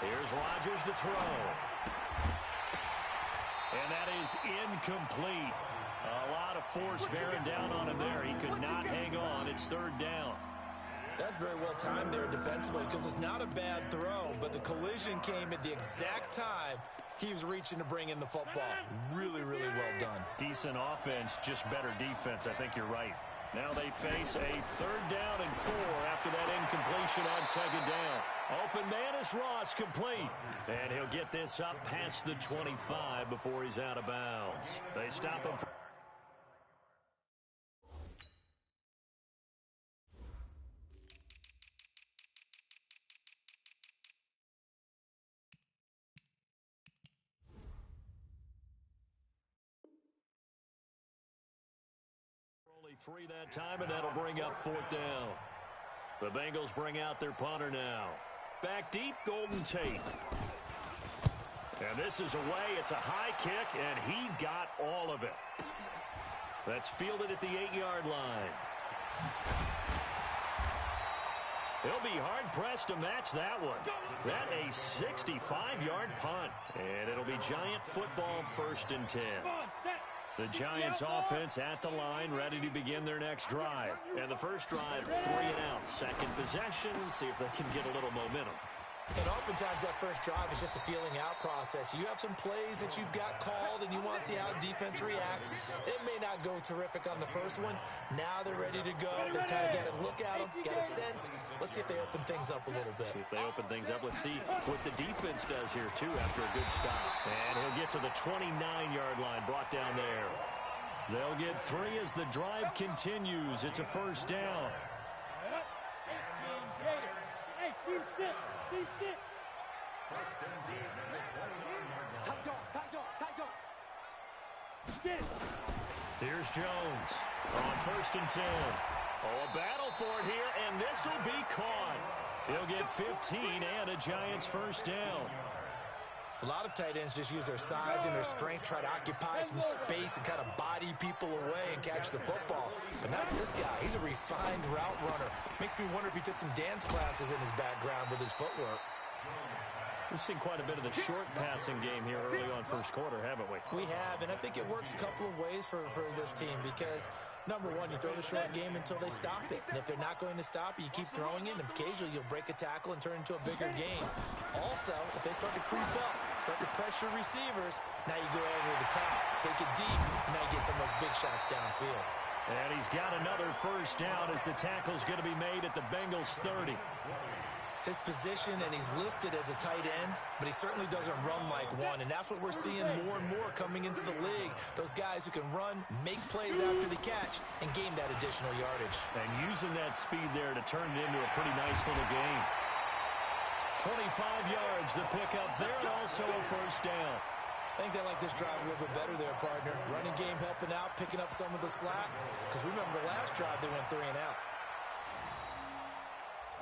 Here's Rodgers to throw. And that is incomplete. A lot of force bearing down on him there. He could not hang on. It's third down. That's very well timed there defensively because it's not a bad throw, but the collision came at the exact time he was reaching to bring in the football. Really, really well done. Decent offense, just better defense. I think you're right. Now they face a third down and 4 after that incompletion on second down. Open man is Ross, complete. And he'll get this up past the 25 before he's out of bounds. They stop him. Only 3 that time, and that'll bring up fourth down. The Bengals bring out their punter now. Back deep, Golden Tate. And this is away. It's a high kick, and he got all of it. That's fielded at the 8-yard line. He'll be hard-pressed to match that one. That a 65-yard punt. And it'll be Giant football, 1st and 10. The Giants offense at the line, ready to begin their next drive. And the first drive, 3 and out. Second possession, see if they can get a little momentum. And oftentimes that first drive is just a feeling out process. You have some plays that you've got called and you want to see how defense reacts. It may not go terrific on the first one. Now they're ready to go. They've kind of got a look at them, got a sense. Let's see if they open things up a little bit. See if they open things up. Let's see what the defense does here, too, after a good stop. And he'll get to the 29-yard line, brought down there. They'll get 3 as the drive continues. It's a first down. Here's Jones on 1st and 10. Oh, a battle for it here, and this will be caught. He'll get 15 and a Giants first down. A lot of tight ends just use their size and their strength, try to occupy some space and kind of body people away and catch the football. But not this guy. He's a refined route runner. Makes me wonder if he took some dance classes in his background with his footwork. We've seen quite a bit of the short passing game here early on first quarter, haven't we? We have, and I think it works a couple of ways for this team because, number one, you throw the short game until they stop it. And if they're not going to stop it, you keep throwing it, and occasionally you'll break a tackle and turn it into a bigger game. Also, if they start to creep up, start to pressure receivers, now you go over the top, take it deep, and now you get some of those big shots downfield. And he's got another first down as the tackle's going to be made at the Bengals 30. His position, and he's listed as a tight end, but he certainly doesn't run like one, and that's what we're seeing more and more coming into the league. Those guys who can run, make plays after the catch, and gain that additional yardage. And using that speed there to turn it into a pretty nice little game. 25 yards, the pickup there, and also a first down. I think they like this drive a little bit better there, partner. Running game helping out, picking up some of the slack, because remember the last drive they went 3 and out.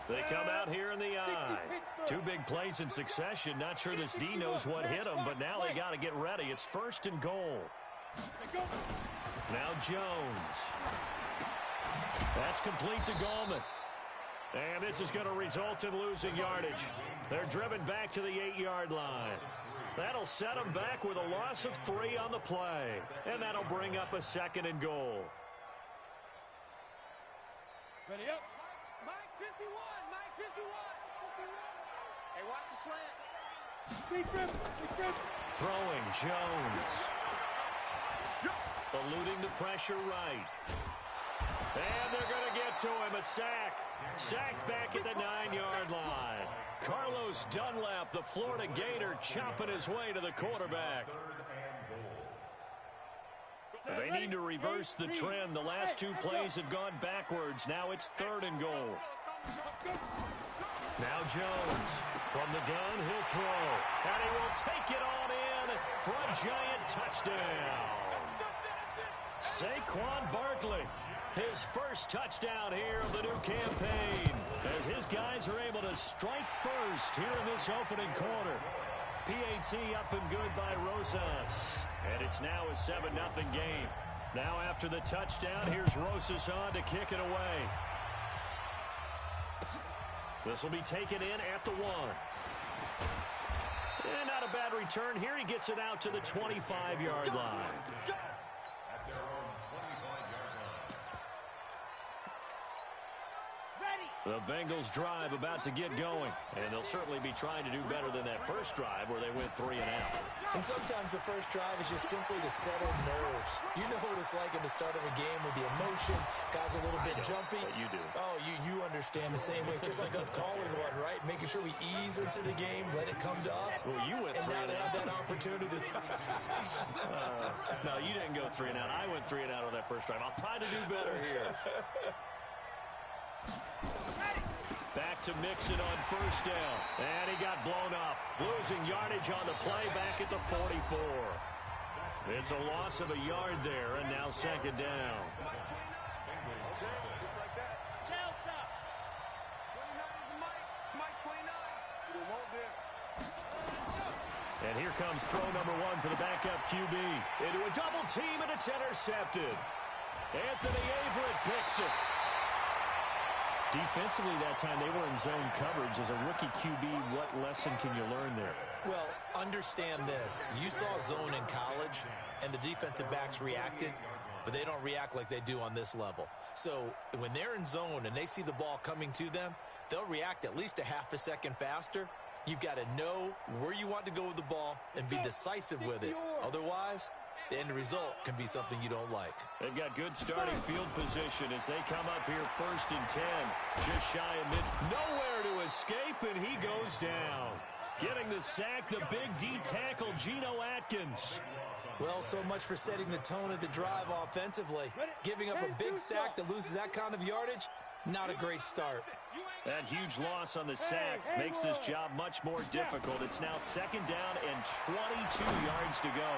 They come out here in the eye. 2 big plays in succession. Not sure this D knows what hit him, but now they got to get ready. It's 1st and goal. Now Jones. That's complete to Gallman. And this is going to result in losing yardage. They're driven back to the 8-yard line. That'll set them back with a loss of 3 on the play. And that'll bring up a 2nd and goal. Ready up. Mike 51. Mike 51. Hey, watch the slant. Throwing Jones. Eluding the pressure right. And they're going to get to him. A sack. Sacked back at the 9-yard line. Carlos Dunlap, the Florida Gator, chopping his way to the quarterback. They need to reverse the trend. The last 2 plays have gone backwards. Now it's 3rd and goal. Now Jones from the gun, he'll throw. And he will take it on in for a Giant touchdown. Saquon Barkley, his first touchdown here of the new campaign, as his guys are able to strike first here in this opening quarter. PAT up and good by Rosas. And it's now a 7-0 game. Now after the touchdown, here's Rosas on to kick it away. This will be taken in at the 1. And not a bad return here. He gets it out to the 25-yard line. The Bengals drive about to get going, and they'll certainly be trying to do better than that first drive where they went 3 and out. And sometimes the first drive is just simply to settle nerves. You know what it's like at the start of a game with the emotion, guys a little bit jumpy. But you do. Oh, you understand the same way. It's just like us calling one, right? Making sure we ease into the game, let it come to us. Well, you went 3 and out. And now they have that opportunity. No, you didn't go 3 and out. I went 3 and out on that first drive. I'll try to do better here. Back to Mixon on first down. And he got blown up. Losing yardage on the play back at the 44. It's a loss of a yard there, and now second down. Just like that. Delta. 29 is Mike 29. We want this. And here comes throw number 1 for the backup QB. Into a double team, and it's intercepted. Anthony Averett picks it. Defensively that time, they were in zone coverage. As a rookie QB, what lesson can you learn there? Well, understand this. You saw zone in college, and the defensive backs reacted, but they don't react like they do on this level. So when they're in zone and they see the ball coming to them, they'll react at least a half a second faster. You've got to know where you want to go with the ball and be decisive with it. Otherwise, the end result can be something you don't like. They've got good starting field position as they come up here 1st and 10. Just shy of mid. Nowhere to escape, and he goes down. Getting the sack, the big D tackle, Geno Atkins. Well, so much for setting the tone of the drive offensively. Giving up a big sack that loses that kind of yardage, not a great start. That huge loss on the sack makes this job much more difficult. It's now second down and 22 yards to go.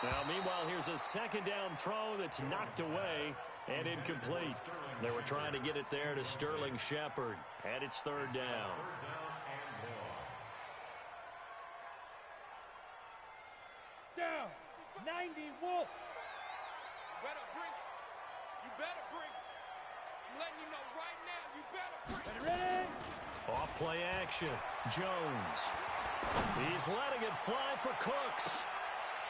Now, meanwhile, here's a second down throw that's knocked away and incomplete. They were trying to get it there to Sterling Shepard, and it's third down. Down. 90 Wolf. You better bring it. You better bring it. I'm letting you know right now, you better bring it. Ready? Off play action. Jones. He's letting it fly for Cooks.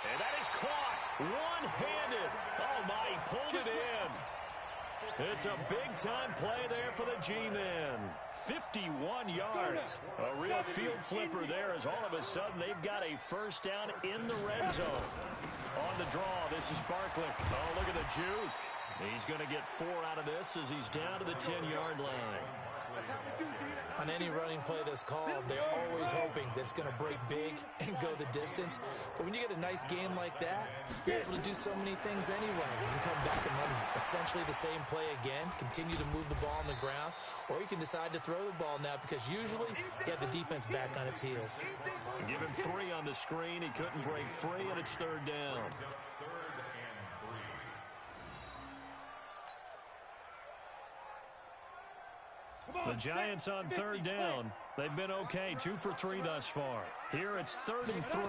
And that is caught one-handed. Oh, my, he pulled it in. It's a big-time play there for the G-Men. 51 yards. A real field flipper there as all of a sudden they've got a first down in the red zone. On the draw, this is Barkley. Oh, look at the juke. He's going to get 4 out of this as he's down to the 10-yard line. That's how we do, D. On any running play that's called, they're always hoping that it's going to break big and go the distance. But when you get a nice game like that, you're able to do so many things anyway. You can come back and run essentially the same play again, continue to move the ball on the ground, or you can decide to throw the ball now because usually you have the defense back on its heels. Give him 3 on the screen. He couldn't break free, and it's third down. The Giants on third down. They've been okay, 2 for 3 thus far. Here it's 3rd and 3.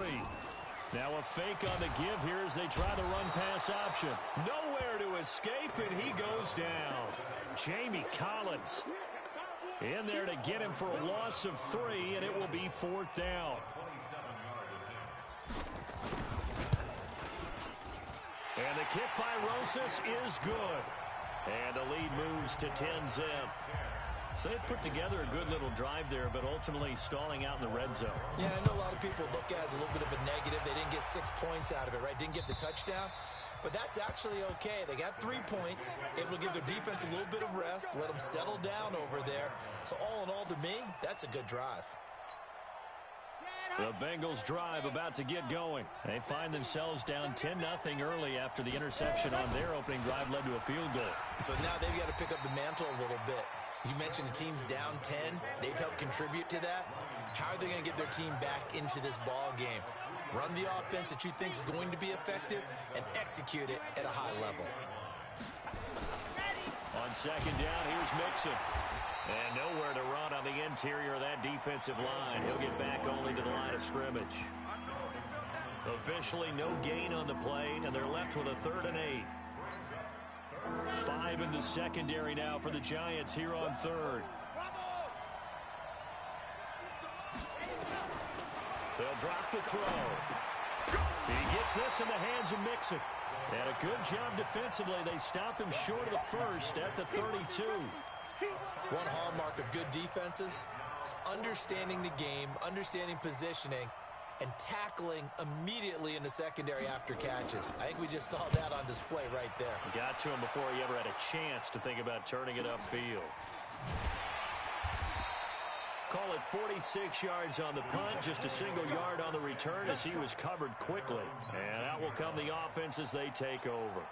Now a fake on the give here as they try the run-pass option. Nowhere to escape, and he goes down. Jamie Collins in there to get him for a loss of 3, and it will be 4th down. And the kick by Rosas is good. And the lead moves to 10-zip. So they put together a good little drive there, but ultimately stalling out in the red zone. Yeah, I know a lot of people look at it as a little bit of a negative. They didn't get 6 points out of it, right? Didn't get the touchdown. But that's actually okay. They got 3 points. It will give their defense a little bit of rest, let them settle down over there. So all in all, to me, that's a good drive. The Bengals drive about to get going. They find themselves down 10-0 early after the interception on their opening drive led to a field goal. So now they've got to pick up the mantle a little bit. You mentioned the team's down 10. They've helped contribute to that. How are they going to get their team back into this ball game? Run the offense that you think is going to be effective and execute it at a high level. On second down, here's Mixon. And nowhere to run on the interior of that defensive line. He'll get back only to the line of scrimmage. Officially no gain on the play, and they're left with a 3rd and 8. 5 in the secondary now for the Giants here on 3rd. They'll drop the throw. He gets this in the hands of Mixon. And a good job defensively. They stop him short of the first at the 32. One hallmark of good defenses is understanding the game, understanding positioning, and tackling immediately in the secondary after catches. I think we just saw that on display right there. Got to him before he ever had a chance to think about turning it upfield. Call it 46 yards on the punt, just a single yard on the return as he was covered quickly. And out will come the offense as they take over.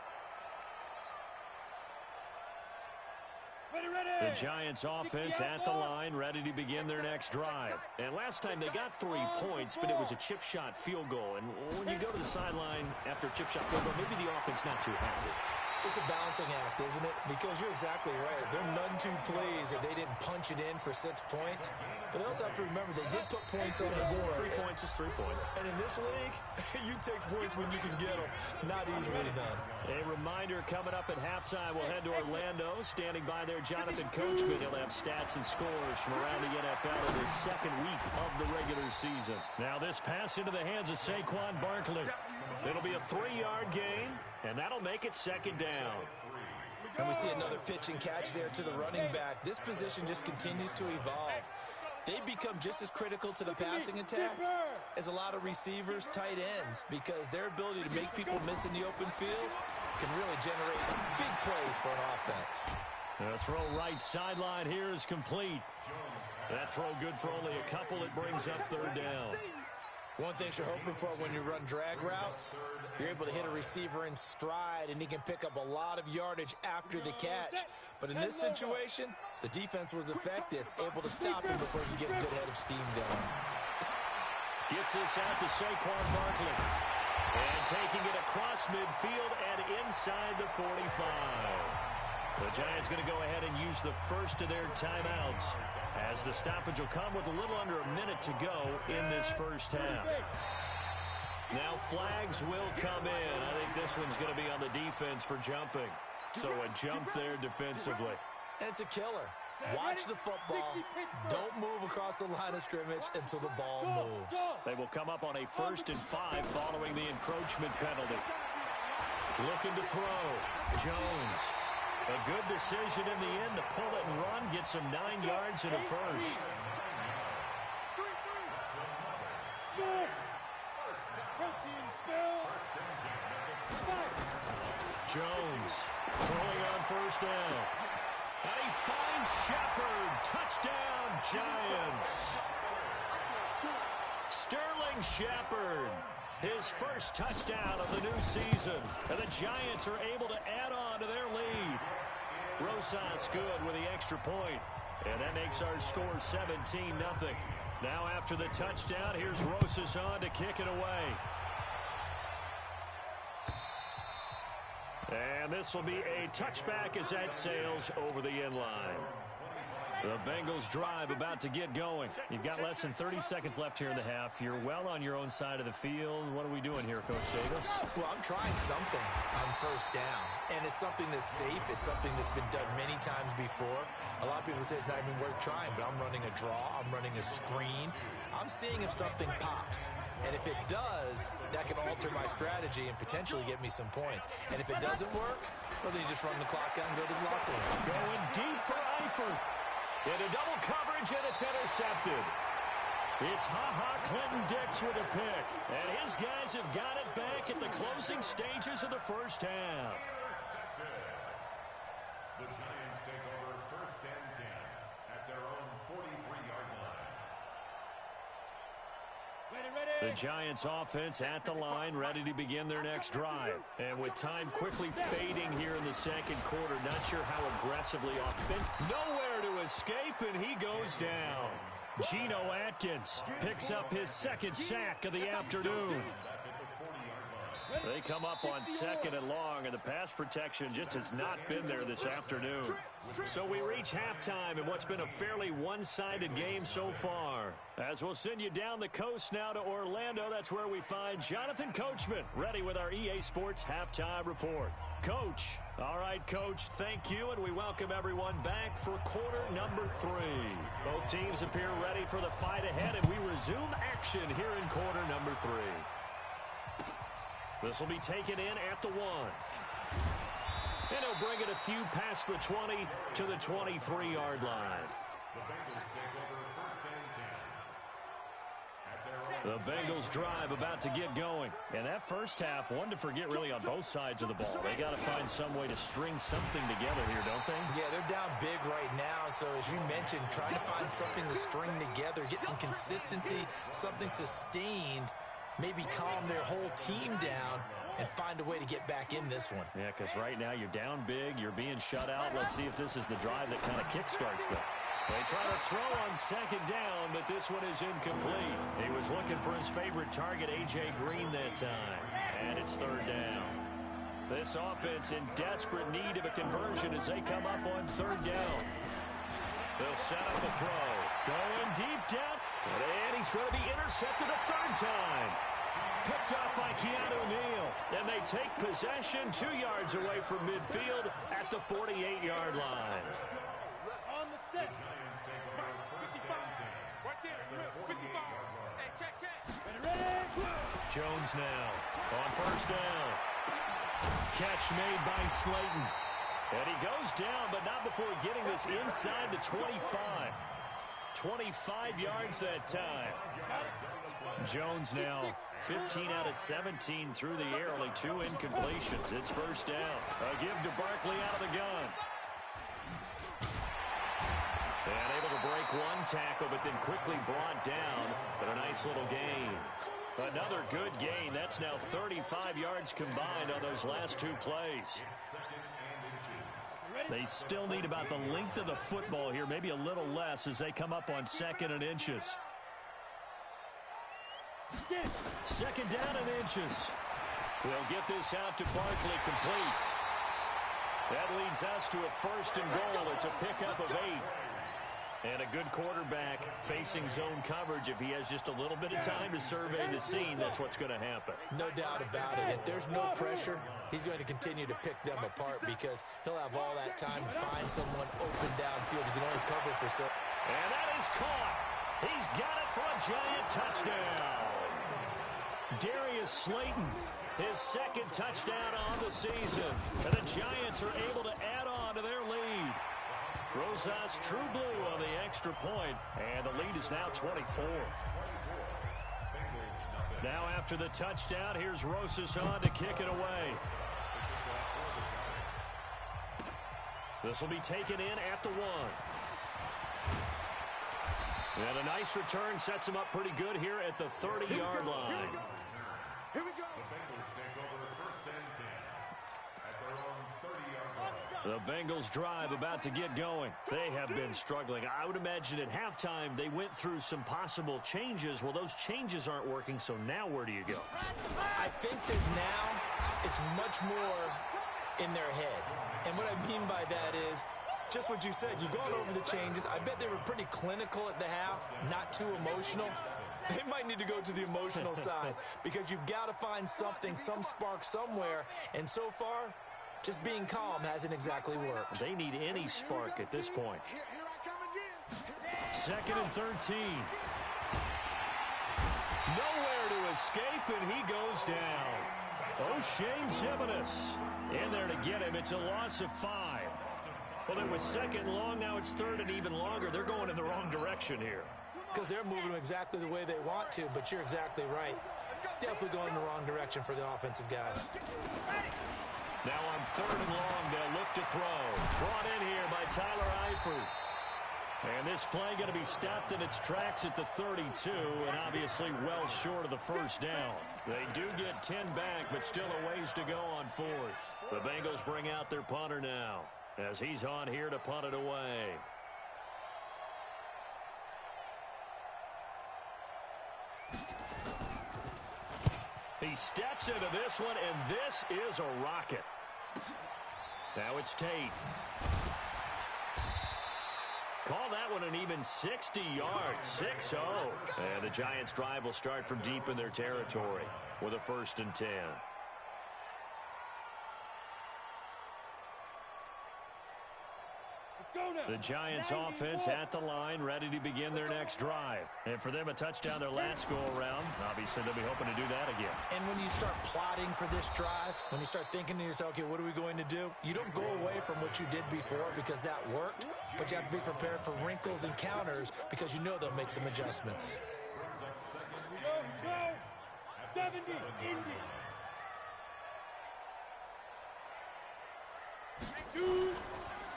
The Giants offense at the line, ready to begin their next drive. And last time they got 3 points, but it was a chip shot field goal. And when you go to the sideline after a chip shot field goal, maybe the offense not too happy. It's a balancing act, isn't it? Because you're exactly right. They're none too pleased that they didn't punch it in for 6 points. But they also have to remember they did put points on the board. 3 points is 3 points. And in this league, you take points when you can get them. Not easily done. A reminder coming up at halftime. We'll head to Orlando. Standing by there, Jonathan Coachman. He'll have stats and scores from around the NFL in the second week of the regular season. Now this pass into the hands of Saquon Barkley. It'll be a 3-yard gain, and that'll make it 2nd down. And we see another pitch and catch there to the running back. This position just continues to evolve. They become just as critical to the passing attack as a lot of receivers, tight ends, because their ability to make people miss in the open field can really generate big plays for an offense. The throw right sideline here is complete. That throw good for only a couple. It brings up 3rd down. One thing you're hoping for when you run drag routes, you're able to hit a receiver in stride, and he can pick up a lot of yardage after the catch. But in this situation, the defense was effective, able to stop him before he could get a good head of steam going. Gets this out to Saquon Barkley. And taking it across midfield and inside the 45. The Giants going to go ahead and use the first of their timeouts, as the stoppage will come with a little under a minute to go in this first half. Now flags will come in. I think this one's going to be on the defense for jumping. So a jump there defensively. And it's a killer. Watch the football. Don't move across the line of scrimmage until the ball moves. They will come up on a 1st and 5 following the encroachment penalty. Looking to throw. Jones. A good decision in the end to pull it and run. Gets him 9 yards in a first. Jones throwing on 1st down. And he finds Shepard. Touchdown, Giants. Sterling Shepard. His first touchdown of the new season. And the Giants are able to add on to their lead. Rosas good with the extra point. And that makes our score 17-0. Now after the touchdown, here's Rosas on to kick it away. And this will be a touchback as that sails over the end line. The Bengals drive about to get going. You've got less than 30 seconds left here in the half. You're well on your own side of the field. What are we doing here, Coach Davis? Well, I'm trying something on 1st down. And it's something that's safe. It's something that's been done many times before. A lot of people say it's not even worth trying, but I'm running a draw. I'm running a screen. I'm seeing if something pops. And if it does, that can alter my strategy and potentially get me some points. And if it doesn't work, well, then you just run the clock out and go to the locker room. Going deep for Eifert. Into double coverage, and it's intercepted. It's Clinton-Dix with a pick. And his guys have got it back at the closing stages of the first half. The Giants take over 1st and 10 at their own 43-yard line. The Giants offense at the line, ready to begin their next drive. And with time quickly fading here in the second quarter, not sure how aggressively nowhere to escape, and he goes down. Geno Atkins picks up his 2nd sack of the afternoon. They come up on 2nd and long, and the pass protection just has not been there this afternoon. So we reach halftime in what's been a fairly one-sided game so far. As we'll send you down the coast now to Orlando, that's where we find Jonathan Coachman, ready with our EA Sports Halftime Report. Coach. All right, Coach, thank you, and we welcome everyone back for quarter number 3. Both teams appear ready for the fight ahead, and we resume action here in quarter number 3. This will be taken in at the 1. And he'll bring it a few past the 20 to the 23-yard line. The Bengals drive about to get going. And that first half, one to forget really on both sides of the ball. They got to find some way to string something together here, don't they? Yeah, they're down big right now. So as you mentioned, trying to find something to string together, get some consistency, something sustained, maybe calm their whole team down and find a way to get back in this one. Yeah, because right now you're down big, you're being shut out. Let's see if this is the drive that kind of kickstarts them. They try to throw on 2nd down, but this one is incomplete. He was looking for his favorite target, A.J. Green, that time. And it's 3rd down. This offense in desperate need of a conversion as they come up on 3rd down. They'll set up a throw. Going deep down. And he's going to be intercepted a 3rd time. Picked up by Keanu Neal. And they take possession 2 yards away from midfield at the 48-yard line. On the set. 55. Right there. 55. Hey, check. Ready? Jones now on 1st down. Catch made by Slayton. And he goes down, but not before getting this inside the 25. 25 yards that time. Jones now 15 out of 17 through the air, only 2 incompletions. It's 1st down. A give to Barkley out of the gun. And able to break 1 tackle, but then quickly brought down. But a nice little gain. Another good gain. That's now 35 yards combined on those last 2 plays. They still need about the length of the football here, maybe a little less as they come up on 2nd and inches. 2nd down and inches. We'll get this out to Barkley complete. That leads us to a 1st and goal. It's a pickup of 8. And a good quarterback facing zone coverage. If he has just a little bit of time to survey the scene, that's what's going to happen. No doubt about it. If there's no pressure, he's going to continue to pick them apart because he'll have all that time to find someone open downfield. He can only cover for so. And that is caught. He's got it for a giant touchdown. Darius Slayton, his 2nd touchdown on the season. And the Giants are able to add on to their lead. Rosas True Blue on the extra point, and the lead is now 24. Now after the touchdown, here's Rosas on to kick it away. This will be taken in at the 1. And a nice return sets him up pretty good here at the 30-yard line. Here we go. The Bengals drive about to get going. They have been struggling. I would imagine at halftime they went through some possible changes. Well, those changes aren't working, so now where do you go? I think that now it's much more in their head. And what I mean by that is just what you said. You've gone over the changes. I bet they were pretty clinical at the half, not too emotional. They might need to go to the emotional side because you've got to find something, some spark somewhere. And so far, just being calm hasn't exactly worked. They need any spark at this point. Here I come again. 2nd and 13. Nowhere to escape, and he goes down. O'Shane Zimenez in there to get him. It's a loss of 5. Well, it was 2nd long. Now it's 3rd and even longer. They're going in the wrong direction here. Because they're moving them exactly the way they want to, but you're exactly right. Definitely going in the wrong direction for the offensive guys. Now on 3rd and long, they'll look to throw. Brought in here by Tyler Eifert. And this play going to be stopped in its tracks at the 32, and obviously well short of the 1st down. They do get 10 back, but still a ways to go on 4th. The Bengals bring out their punter now, as he's on here to punt it away. He steps into this one, and this is a rocket. Now it's Tate. Call that one an even 60 yards, 6-0. And the Giants' drive will start from deep in their territory with a 1st and 10. The Giants offense at the line, ready to begin their next drive. And for them, a touchdown their last go-around. Obviously, they'll be hoping to do that again. And when you start plotting for this drive, when you start thinking to yourself, okay, what are we going to do? You don't go away from what you did before because that worked, but you have to be prepared for wrinkles and counters because you know they'll make some adjustments. Go, 70, Indy. 2.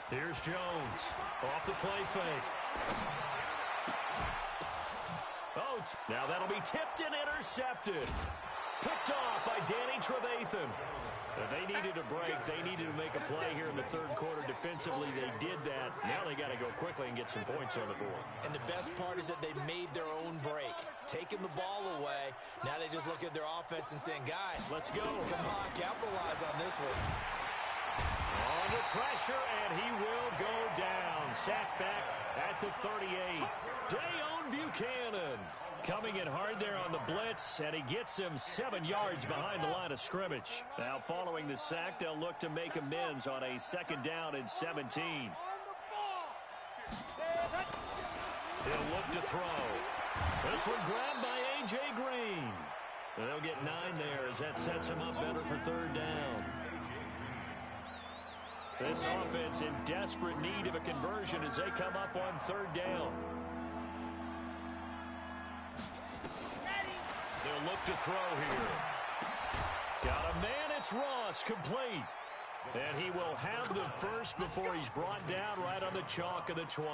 Here's Jones off the play fake. Oh, now that'll be tipped and intercepted. Picked off by Danny Trevathan. They needed a break. They needed to make a play here in the 3rd quarter defensively. They did that. Now they got to go quickly and get some points on the board. And the best part is that they made their own break, taking the ball away. Now they just look at their offense and saying, guys, let's go. Come on, capitalize on this one. Under pressure, and he will go down. Sacked back at the 38. Dayon Buchanan coming in hard there on the blitz, and he gets him 7 yards behind the line of scrimmage. Now following the sack, they'll look to make amends on a 2nd down and 17. He'll look to throw. This one grabbed by A.J. Green. And they'll get 9 there as that sets him up better for 3rd down. This offense in desperate need of a conversion as they come up on 3rd down. They'll look to throw here. Got a man, it's Ross, complete. And he will have the first before he's brought down right on the chalk of the 20.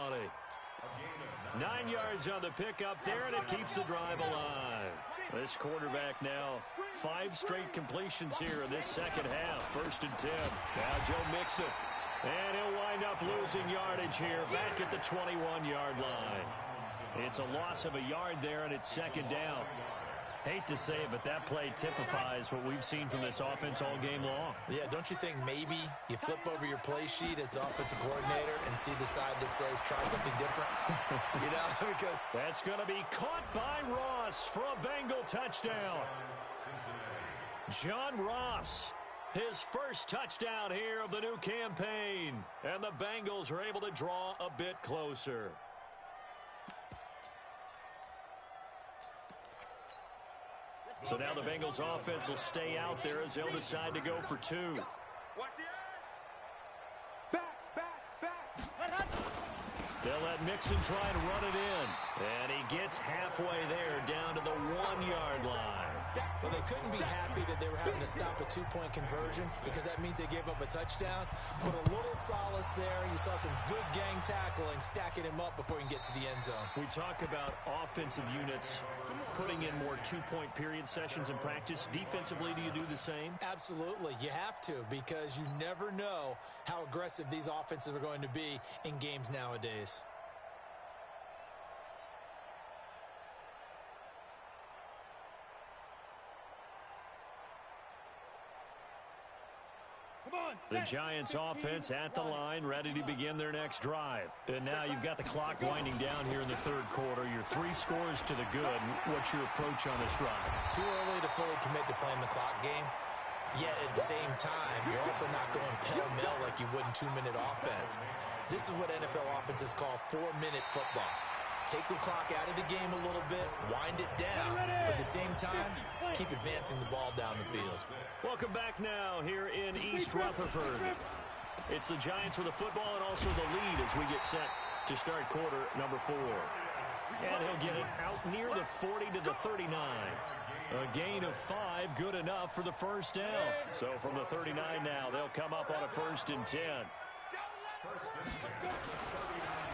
9 yards on the pickup there, and it keeps the drive alive. This quarterback now, 5 straight completions here in this 2nd half. 1st and 10. Now Joe Mixon. And he'll wind up losing yardage here back at the 21-yard line. It's a loss of a yard there, and it's 2nd down. Hate to say it, but that play typifies what we've seen from this offense all game long. Yeah, don't you think maybe you flip over your play sheet as the offensive coordinator and see the side that says try something different? You know, because that's going to be caught by Ross for a Bengal touchdown. John Ross, his 1st touchdown here of the new campaign. And the Bengals are able to draw a bit closer. So now the Bengals offense will stay out there as they'll decide to go for 2. They'll let Mixon try and run it in. And he gets halfway there down to the 1-yard line. Well, they couldn't be happy that they were having to stop a 2-point conversion because that means they gave up a touchdown. But a little solace there. You saw some good gang tackling, stacking him up before he can get to the end zone. We talk about offensive units putting in more 2-point period sessions in practice. Defensively, do you do the same? Absolutely. You have to because you never know how aggressive these offenses are going to be in games nowadays. The Giants offense at the line, ready to begin their next drive. And now you've got the clock winding down here in the 3rd quarter. Your 3 scores to the good. What's your approach on this drive? Too early to fully commit to playing the clock game. Yet at the same time, you're also not going pell-mell like you would in 2-minute offense. This is what NFL offenses call 4-minute football. Take the clock out of the game a little bit, wind it down, but at the same time, keep advancing the ball down the field. Welcome back now here in East Rutherford. It's the Giants with the football and also the lead as we get set to start quarter number 4. And he'll get it out near the 40 to the 39. A gain of 5, good enough for the 1st down. So from the 39 now, they'll come up on a 1st and 10.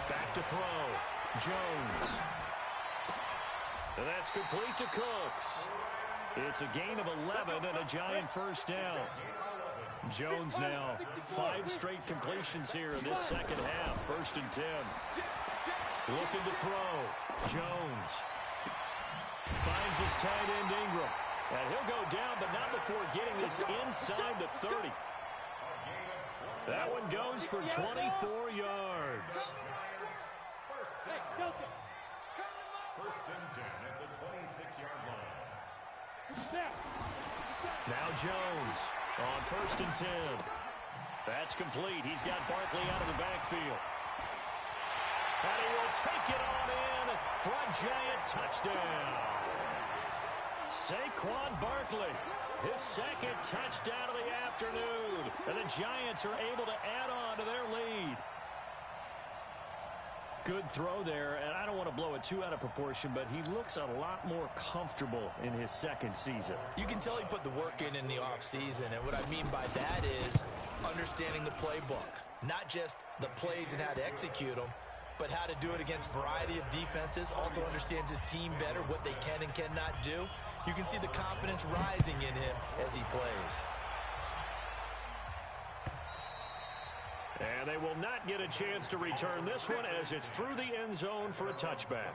Back to throw. Jones. And that's complete to Cooks. It's a gain of 11 and a Giant 1st down. Jones now 5 straight completions here in this 2nd half. 1st and 10. Looking to throw. Jones finds his tight end Ingram. And he'll go down, but not before getting this inside the 30. That one goes for 24 yards. Hey, Delta. First and 10 at the 26-yard line. Now Jones on first and 10. That's complete. He's got Barkley out of the backfield. And he will take it on in for a Giant touchdown. Saquon Barkley, his second touchdown of the afternoon. And the Giants are able to add on to their lead. Good throw there, and I don't want to blow it too out of proportion, but he looks a lot more comfortable in his second season. You can tell he put the work in the offseason, and what I mean by that is understanding the playbook. Not just the plays and how to execute them, but how to do it against a variety of defenses. Also understands his team better, what they can and cannot do. You can see the confidence rising in him as he plays. And they will not get a chance to return this one as it's through the end zone for a touchback.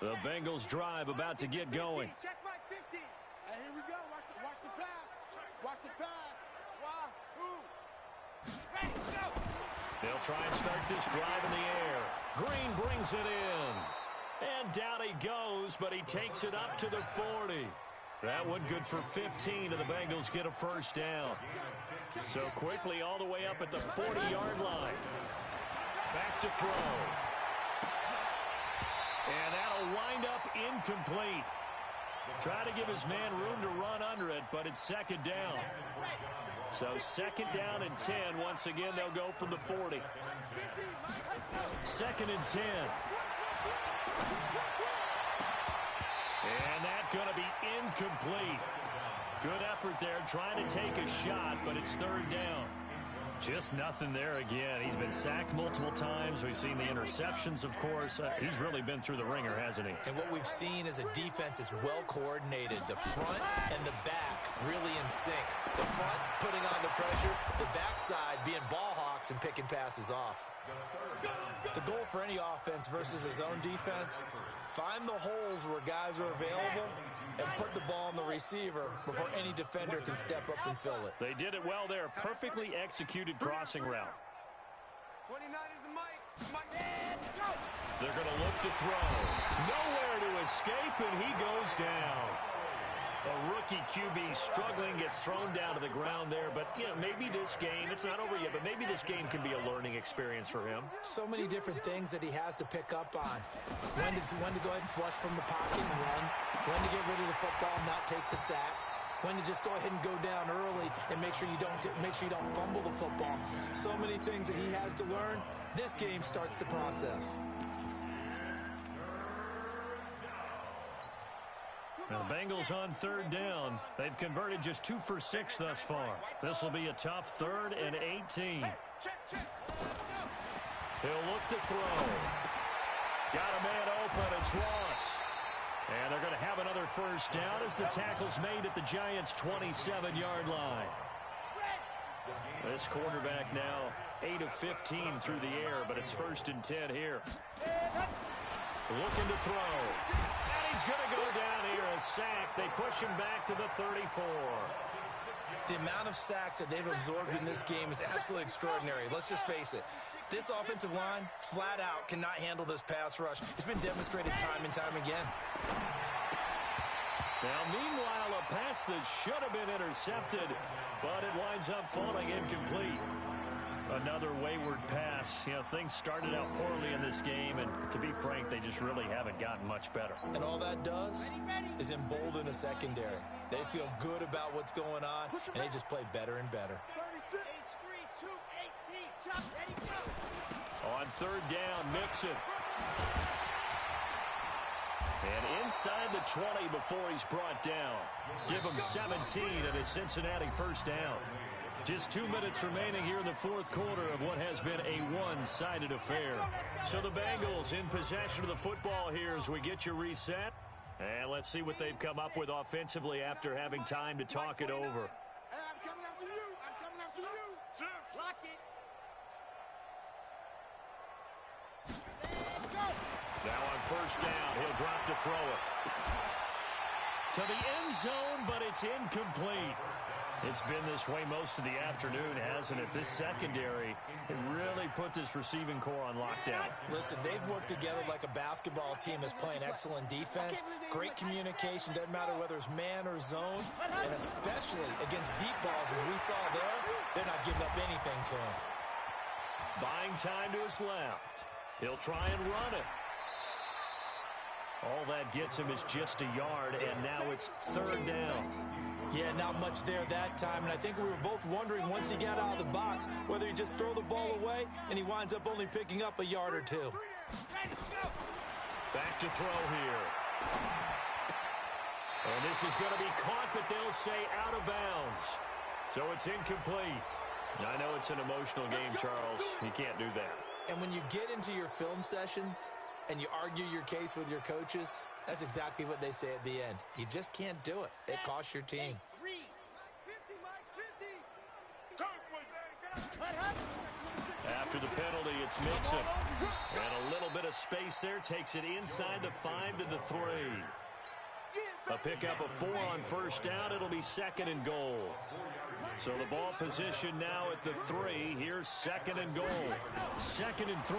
The Bengals drive about to get going. Check my 50. Hey, here we go. Watch the pass. Watch the pass. Wahoo. Ready, go. They'll try and start this drive in the air. Green brings it in. And down he goes, but he takes it up to the 40. That one good for 15, and the Bengals get a first down. So quickly all the way up at the 40-yard line. Back to throw. And that'll wind up incomplete. Try to give his man room to run under it, but it's second down. So second down and 10. Once again, they'll go from the 40. Second and 10. And that's going to be incomplete. Good effort there, trying to take a shot, but it's third down. Just nothing there again. He's been sacked multiple times. We've seen the interceptions, of course. He's really been through the ringer, hasn't he? And what we've seen is a defense that's well coordinated. The front and the back really in sync. The front putting on the pressure, the backside being ball hawks and picking passes off. The goal for any offense versus a zone defense, find the holes where guys are available and put the ball on the receiver before any defender can step up and fill it. They did it well there. Perfectly executed crossing route. 29 is the mic. Go. They're going to look to throw. Nowhere to escape, and he goes down. A rookie QB struggling, gets thrown down to the ground there. But, you know, maybe this game, it's not over yet, but maybe this game can be a learning experience for him. So many different things that he has to pick up on. When to go ahead and flush from the pocket and run. When to get rid of the football and not take the sack. When to just go ahead and go down early and make sure you don't fumble the football. So many things that he has to learn. This game starts the process. Now the Bengals on third down. They've converted just 2 for 6 thus far. This will be a tough 3rd and 18. He'll look to throw. Got a man open. It's Ross. And they're going to have another first down as the tackle's made at the Giants' 27-yard line. This quarterback now 8 of 15 through the air, but it's 1st and 10 here. Looking to throw. And he's going to go down here, a sack. They push him back to the 34. The amount of sacks that they've absorbed in this game is absolutely extraordinary. Let's just face it. This offensive line, flat out, cannot handle this pass rush. It's been demonstrated time and time again. Now, meanwhile, a pass that should have been intercepted, but it winds up falling incomplete. Another wayward pass. You know, things started out poorly in this game, and to be frank, they just really haven't gotten much better. And all that does is embolden the secondary. They feel good about what's going on, and they just play better and better. 36. H3, 2, 18. Chop, ready, go. On third down, Mixon. And inside the 20 before he's brought down. Give him 17 at his Cincinnati first down. Just 2 minutes remaining here in the fourth quarter of what has been a one-sided affair. So the Bengals in possession of the football here as we get you reset. And let's see what they've come up with offensively after having time to talk it over. Hey, I'm coming after you. I'm coming after you. Lock it. Now on first down. He'll drop to throw it. To the end zone, but it's incomplete. It's been this way most of the afternoon, hasn't it? This secondary really put this receiving core on lockdown. Listen, they've worked together like a basketball team that's playing excellent defense. Great communication, doesn't matter whether it's man or zone, and especially against deep balls, as we saw there, they're not giving up anything to him. Buying time to his left. He'll try and run it. All that gets him is just a yard, and now it's third down. Yeah, not much there that time, and I think we were both wondering once he got out of the box whether he'd just throw the ball away, and he winds up only picking up a yard or two. Back to throw here. And this is going to be caught, but they'll say out of bounds. So it's incomplete. I know it's an emotional game, Charles. You can't do that. And when you get into your film sessions and you argue your case with your coaches, that's exactly what they say at the end. You just can't do it. It costs your team. After the penalty, it's Mixon. And a little bit of space there takes it inside the 5 to the 3. A pickup of 4 on first down. It'll be second and goal. So the ball position now at the 3. Here's second and goal. Second and 3.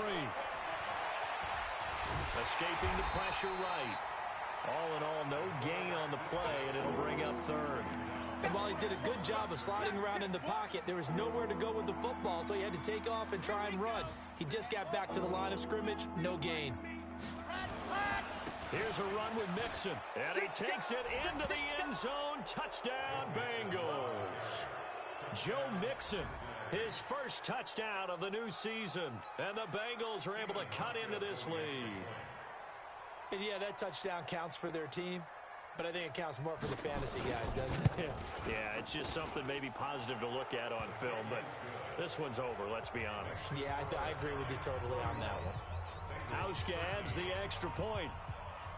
Escaping the pressure right. All in all, no gain on the play, and it'll bring up third. And while he did a good job of sliding around in the pocket, there was nowhere to go with the football, so he had to take off and try and run. He just got back to the line of scrimmage, no gain. Here's a run with Mixon, and he takes it into the end zone. Touchdown, Bengals. Joe Mixon, his first touchdown of the new season, and the Bengals are able to cut into this lead. And yeah, that touchdown counts for their team, but I think it counts more for the fantasy guys, doesn't it? Yeah, it's just something maybe positive to look at on film, but this one's over, let's be honest. Yeah, I agree with you totally on that one. Hauschka adds the extra point.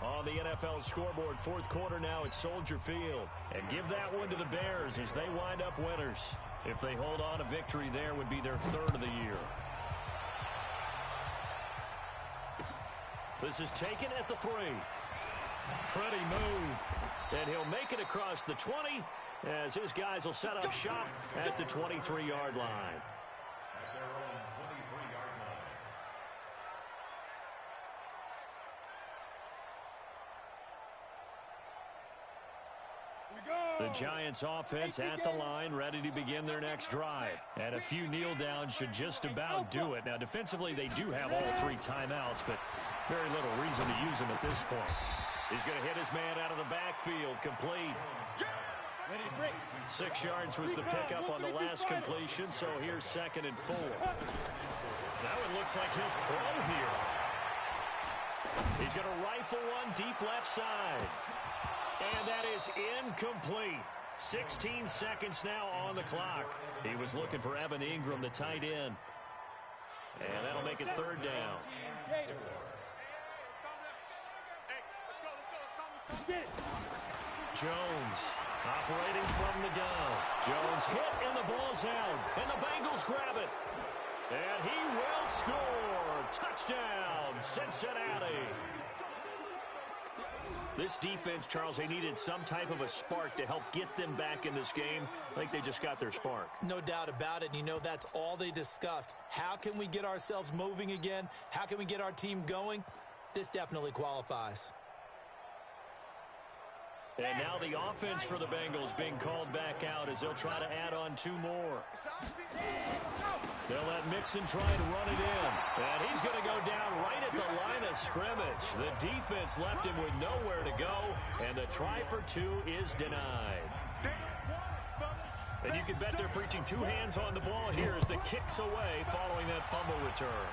On the NFL scoreboard, fourth quarter now at Soldier Field. And give that one to the Bears as they wind up winners. If they hold on, a victory there would be their third of the year. This is taken at the 3. Pretty move. And he'll make it across the 20 as his guys will set up shop at the 23-yard line. The Giants offense at the line, ready to begin their next drive. And a few kneel downs should just about do it. Now, defensively, they do have all 3 timeouts, but very little reason to use them at this point. He's going to hit his man out of the backfield, complete. 6 yards was the pickup on the last completion, so here's second and 4. Now it looks like he'll throw here. He's going to rifle one deep left side. And that is incomplete. 16 seconds now on the clock. He was looking for Evan Ingram, the tight end. And that'll make it third down. Jones operating from the gun. Jones hit and the ball's out. And the Bengals grab it. And he will score. Touchdown, Cincinnati. This defense, Charles, they needed some type of a spark to help get them back in this game. I think they just got their spark. No doubt about it. You know, that's all they discussed. How can we get ourselves moving again? How can we get our team going? This definitely qualifies. And now the offense for the Bengals being called back out as they'll try to add on 2 more. They'll let Mixon try and run it in. And he's going to go down right at the line of scrimmage. The defense left him with nowhere to go, and the try for 2 is denied. And you can bet they're preaching 2 hands on the ball here as the kick's away following that fumble return.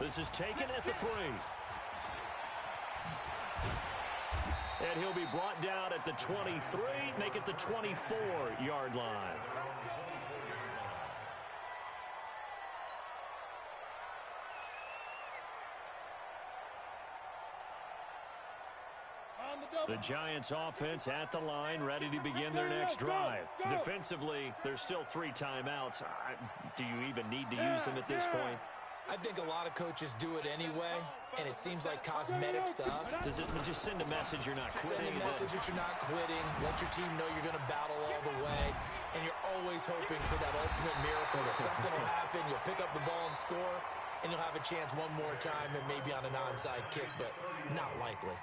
This is taken at the 3. And he'll be brought down at the 23, make it the 24-yard line. The Giants offense at the line, ready to begin their next drive. Defensively, there's still 3 timeouts. Do you even need to use them at this point? I think a lot of coaches do it anyway, and it seems like cosmetics to us. Does it just send a message you're not quitting? Send a message that you're not quitting. Let your team know you're going to battle all the way. And you're always hoping for that ultimate miracle that something will happen. You'll pick up the ball and score, and you'll have a chance one more time and maybe on an onside kick, but not likely.